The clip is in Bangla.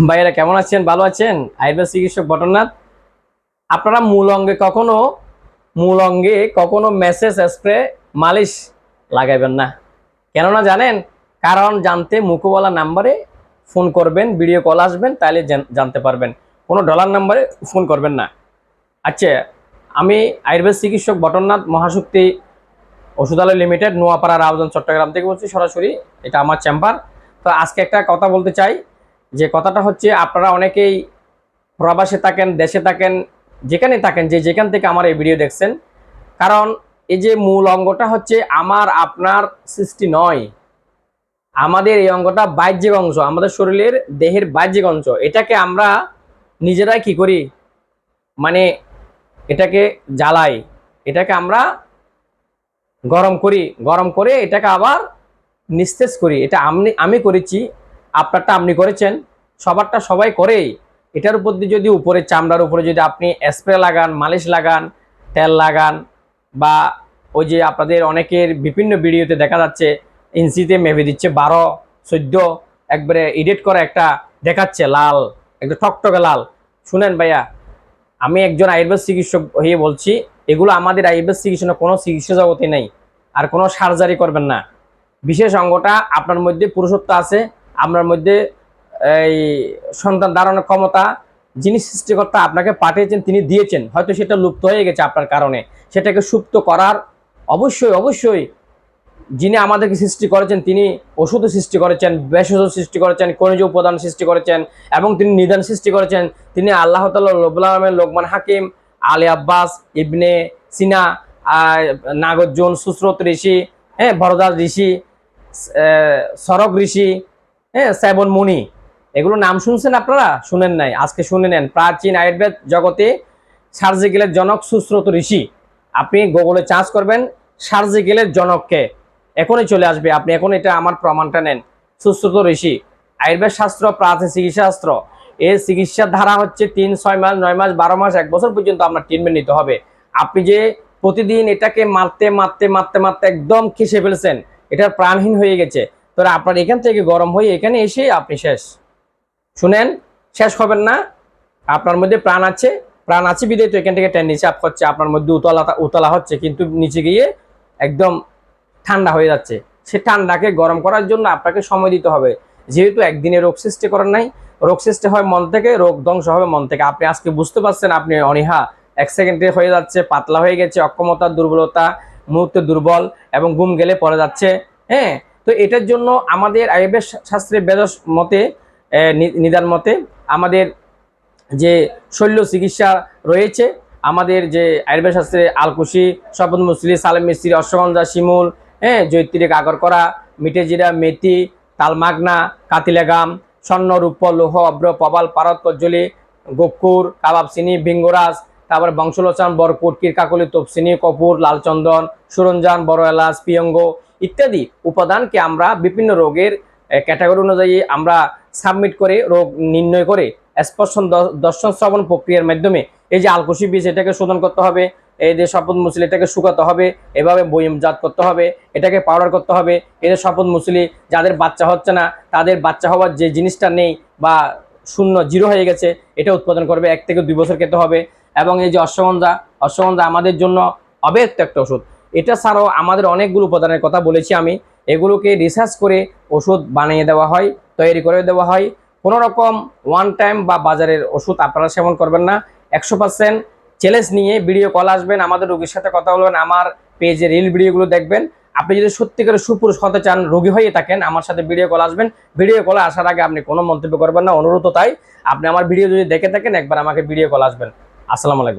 ভাইয়েরা কেমন আছেন? ভালো আছেন? আয়ুর্বেদ চিকিৎসক বটরনাথ। আপনারা মূল অঙ্গে কখনো মেসেজ স্প্রে মালিশ লাগাইবেন না। কেননা জানেন? কারণ জানতে মুখে বলা নাম্বারে ফোন করবেন, ভিডিও কল আসবেন, তাহলে জানতে পারবেন। কোনো ডলার নাম্বারে ফোন করবেন না। আচ্ছা, আমি আয়ুর্বেদ চিকিৎসক বটরনাথ মহাশক্তি ওষুধালয় লিমিটেড, নোয়াপাড়া, রাউজান, চট্টগ্রাম থেকে বলছি সরাসরি। এটা আমার চেম্বার। তো আজকে একটা কথা বলতে চাই, যে কথাটা হচ্ছে, আপনারা অনেকেই প্রবাসে থাকেন, দেশে থাকেন, যেখানে থাকেন, যেখান থেকে আমার এই ভিডিও দেখছেন। কারণ এই যে মূল অঙ্গটা হচ্ছে আমার আপনার সৃষ্টি নয়। আমাদের এই অঙ্গটা বাহ্যিক অংশ, আমাদের শরীরের দেহের বাহ্যিক অংশ। এটাকে আমরা নিজেরাই কি করি, মানে এটাকে জ্বালাই, এটাকে আমরা গরম করি, গরম করে এটাকে আবার নিস্তেজ করি। এটা আমি করেছি, আপনারটা আপনি করেছেন, সবারটা সবাই করেই। এটার উপর দিয়ে যদি উপরে চামড়ার উপরে যদি আপনি স্প্রে লাগান, মালিশ লাগান, তেল লাগান, বা ওই যে আপনাদের অনেকের বিভিন্ন ভিডিওতে দেখা যাচ্ছে ইঞ্চিতে মেপে দিচ্ছে 12, 14, একবারে এডিট করে একটা দেখাচ্ছে লাল, একটা টকটকে লাল। শুনেন ভাইয়া, আমি একজন আয়ুর্বেদ চিকিৎসক হয়ে বলছি, এগুলো আমাদের আয়ুর্বেদ চিকিৎসা কোনো চিকিৎসা জগতে নেই। আর কোনো সার্জারি করবেন না। বিশেষ অঙ্গটা আপনার মধ্যে পুরুষত্ব আছে, আপনার মধ্যে এই সন্তান ধারণের ক্ষমতা যিনি সৃষ্টিকর্তা আপনাকে পাঠিয়েছেন, তিনি দিয়েছেন, হয়তো সেটা লুপ্ত হয়ে গেছে আপনার কারণে। সেটাকে সুপ্ত করার অবশ্যই যিনি আমাদেরকে সৃষ্টি করেছেন, তিনি ওষুধ সৃষ্টি করেছেন, ভেষজ সৃষ্টি করেছেন, খনিজ উপাদান সৃষ্টি করেছেন, এবং তিনি নিদান সৃষ্টি করেছেন। তিনি আল্লাহ তাআলা রব্বুল আলামিন, লোকমান হাকিম, আলী আব্বাস, ইবনে সিনা, নাগার্জুন, সুশ্রুত ঋষি, বরদাস ঋষি, সরক ঋষি, সেবন মুনি, এগুলো নাম শুনছেন আপনারা? শুনেন নাই? আজকে শুনে নেন। প্রাচীন আয়ুর্বেদ জগতে সার্জিক্যালের জনক সুশ্রুত ঋষি। আপনি গুগলে চার্জ করবেন সার্জিক্যালের জনককে, এখনই চলে আসবে। আপনি এখন এটা আমার প্রমাণটা নেন। সুশ্রুত ঋষি, আয়ুর্বেদ শাস্ত্র, প্রাচীন চিকিৎসা শাস্ত্র। এর চিকিৎসার ধারা হচ্ছে 3, 6 মাস, 9 মাস, 12 মাস, 1 বছর পর্যন্ত আপনার ট্রিটমেন্ট নিতে হবে। আপনি যে প্রতিদিন এটাকে মারতে একদম খেসে ফেলছেন, এটা প্রাণহীন হয়ে গেছে, তো আপনার এখান থেকে গরম হয়ে এখানে এসে আপনি শেষ। শুনেন, শেষ হবেন না। আপনার মধ্যে প্রাণ আছে বিদায় তো এখান থেকে নিচে আপ করছে, আপনার মধ্যে উতলা হচ্ছে, কিন্তু নিচে গিয়ে একদম ঠান্ডা হয়ে যাচ্ছে। সে ঠান্ডাকে গরম করার জন্য আপনাকে সময় দিতে হবে। যেহেতু একদিনে রোগ সৃষ্টি করার নাই, রোগ সৃষ্টি হয় মন থেকে, রোগ ধ্বংস হবে মন থেকে। আপনি আজকে বুঝতে পারছেন, আপনি অনীহা 1 সেকেন্ডে হয়ে যাচ্ছে, পাতলা হয়ে গেছে, অক্ষমতা, দুর্বলতা, মুহূর্তে দুর্বল, এবং ঘুম গেলে পড়ে যাচ্ছে। তো এটার জন্য আমাদের আয়ুর্বেদ শাস্ত্রের বেদ মতে, নিদান মতে, আমাদের যে শল্য চিকিৎসা রয়েছে, আমাদের যে আয়ুর্বেদ শাস্ত্রে আলকুশি, শপথ মুসলি, সালেম মিস্ত্রি, অশ্বগন্ধা, শিমুল, জৈত্রিক, আগরকরা, মিটেজিরা, মেথি, তালমাগনা, কাতিলেগাম, স্বর্ণ, রূপ, লৌহ, অব্র, প্রবাল, পারদ, কজ্জলি, গোকুর, কাবাব চিনি, ভিঙ্গরাজ, তারপরে বংশলোচন, বরকুট, কিরকাকলি, তপসিনি, কপুর, লালচন্দন, সুরঞ্জান, বড় এলাচ, পিয়ঙ্গ ইত্যাদি উপাদানকে আমরা বিভিন্ন রোগের ক্যাটাগরি অনুযায়ী আমরা সাবমিট করে রোগ নির্ণয় করে স্পর্শন, দর্শন, শ্রবণ প্রক্রিয়ার মাধ্যমে এই যে আলকুশি বীজ, এটাকে শোধন করতে হবে, এই যে শপথ মুসলি, এটাকে শুকাতে হবে, এভাবে বয়মজাত করতে হবে, এটাকে পাউডার করতে হবে। এই যে শপথ মুসলি, যাদের বাচ্চা হচ্ছে না, তাদের বাচ্চা হওয়ার যে জিনিসটা নেই বা শূন্য, জিরো হয়ে গেছে, এটা উৎপাদন করবে, 1 থেকে 2 বছর খেতে হবে। এবং এই যে অশ্বগন্ধা আমাদের জন্য অব্যর্থ একটা ওষুধ। এটা ছাড়াও আমাদের অনেকগুলো উপাদানের কথা বলেছি আমি, এগুলোকে রিসার্চ করে ওষুধ বানিয়ে দেওয়া হয়, তৈরি করে দেওয়া হয়। কোনো রকম ওয়ান টাইম বা বাজারের ওষুধ আপনারা সেবন করবেন না। 100% চ্যালেঞ্জ নিয়ে ভিডিও কল আসবেন, আমাদের রোগীর সাথে কথা বলবেন, আমার পেজে রিল ভিডিওগুলো দেখবেন। আপনি যদি সত্যিকারের সুপুরুষ হতে চান, রোগী হয়ে থাকেন, আমার সাথে ভিডিও কল আসবেন। ভিডিও কলে আসার আগে আপনি কোনো মন্তব্য করবেন না, অনুরোধ তাই। আপনি আমার ভিডিও যদি দেখে থাকেন, একবার আমাকে ভিডিও কল আসবেন। আসসালামু আলাইকুম।